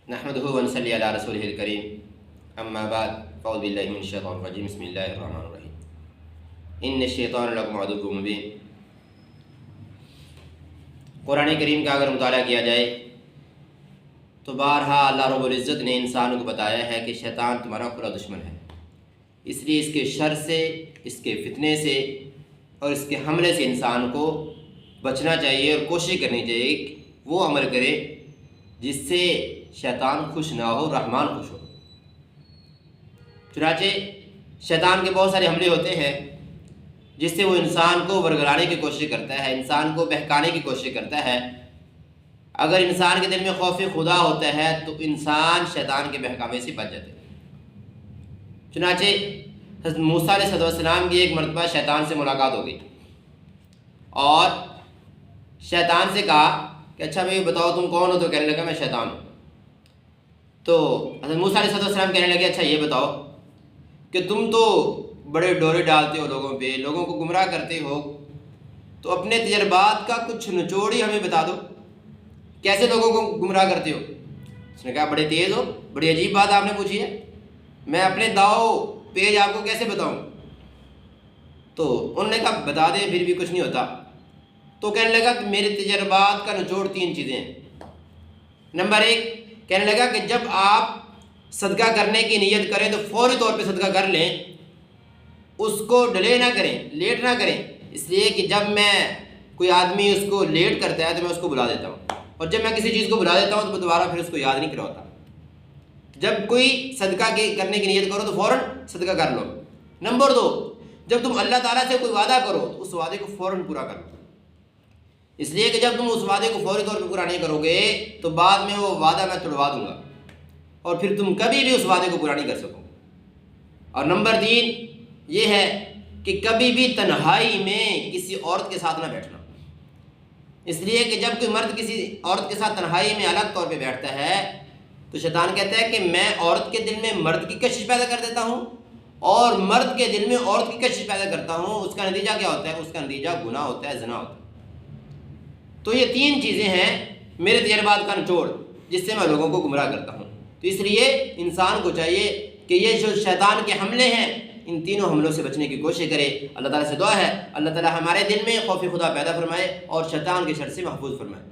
نحمده ونصلي على رسوله الكريم اما بعد فاعوذ بالله من الشیطان الرجیم بسم اللہ الرحمن الرحیم ان الشیطان لکم عدو مبین۔ قرآن کریم کا اگر مطالعہ کیا جائے تو بارہا اللہ رب العزت نے انسانوں کو بتایا ہے کہ شیطان تمہارا کھلا دشمن ہے، اس لیے اس کے شر سے، اس کے فتنے سے اور اس کے حملے سے انسان کو بچنا چاہیے اور کوشش کرنی چاہیے کہ وہ عمل کرے جس سے شیطان خوش نہ ہو، رحمان خوش ہو۔ چنانچہ شیطان کے بہت سارے حملے ہوتے ہیں جس سے وہ انسان کو ورگلانے کی کوشش کرتا ہے، انسان کو بہکانے کی کوشش کرتا ہے۔ اگر انسان کے دل میں خوف خدا ہوتا ہے تو انسان شیطان کے بہکامے سے بچ جاتا ہے۔ چنانچہ حضرت موسیٰ علیہ السلام کی ایک مرتبہ شیطان سے ملاقات ہو گئی اور شیطان سے کہا کہ اچھا بھائی بتاؤ تم کون ہو؟ تو کہنے لگا میں شیطان ہوں۔ تو حضرت موسیٰ علیہ السلام کہنے لگے اچھا یہ بتاؤ کہ تم تو بڑے ڈورے ڈالتے ہو لوگوں پہ، لوگوں کو گمراہ کرتے ہو، تو اپنے تجربات کا کچھ نچوڑ ہی ہمیں بتا دو، کیسے لوگوں کو گمراہ کرتے ہو؟ اس نے کہا بڑے تیز ہو، بڑی عجیب بات آپ نے پوچھی ہے، میں اپنے داؤ پیج آپ کو کیسے بتاؤں؟ تو انہوں نے کہا بتا دیں پھر بھی کچھ نہیں ہوتا۔ تو کہنے لگا کہ میرے تجربات کا نچوڑ تین چیزیں ہیں۔ نمبر ایک، کہنے لگا کہ جب آپ صدقہ کرنے کی نیت کریں تو فوری طور پہ صدقہ کر لیں، اس کو ڈیلے نہ کریں، لیٹ نہ کریں، اس لیے کہ جب میں کوئی آدمی اس کو لیٹ کرتا ہے تو میں اس کو بلا دیتا ہوں، اور جب میں کسی چیز کو بلا دیتا ہوں تو میں دوبارہ پھر اس کو یاد نہیں کرواتا۔ جب کوئی صدقہ کرنے کی نیت کرو تو فوراً صدقہ کر لو۔ نمبر دو، جب تم اللہ تعالیٰ سے کوئی وعدہ کرو تو اس وعدے کو فوراً پورا کر لو، اس لیے کہ جب تم اس وعدے کو فوری طور پہ پورا نہیں کرو گے تو بعد میں وہ وعدہ میں توڑوا دوں گا اور پھر تم کبھی بھی اس وعدے کو پورا نہیں کر سکو۔ اور نمبر تین یہ ہے کہ کبھی بھی تنہائی میں کسی عورت کے ساتھ نہ بیٹھنا، اس لیے کہ جب کوئی مرد کسی عورت کے ساتھ تنہائی میں الگ طور پہ بیٹھتا ہے تو شیطان کہتا ہے کہ میں عورت کے دل میں مرد کی کشش پیدا کر دیتا ہوں اور مرد کے دل میں عورت کی کشش پیدا کرتا ہوں، اس کا نتیجہ کیا ہوتا ہے؟ اس کا نتیجہ گناہ ہوتا ہے، زنا ہوتا ہے۔ تو یہ تین چیزیں ہیں میرے تجربات کا نچوڑ جس سے میں لوگوں کو گمراہ کرتا ہوں۔ تو اس لیے انسان کو چاہیے کہ یہ جو شیطان کے حملے ہیں ان تینوں حملوں سے بچنے کی کوشش کرے۔ اللہ تعالیٰ سے دعا ہے اللہ تعالیٰ ہمارے دل میں خوف خدا پیدا فرمائے اور شیطان کے شر سے محفوظ فرمائے۔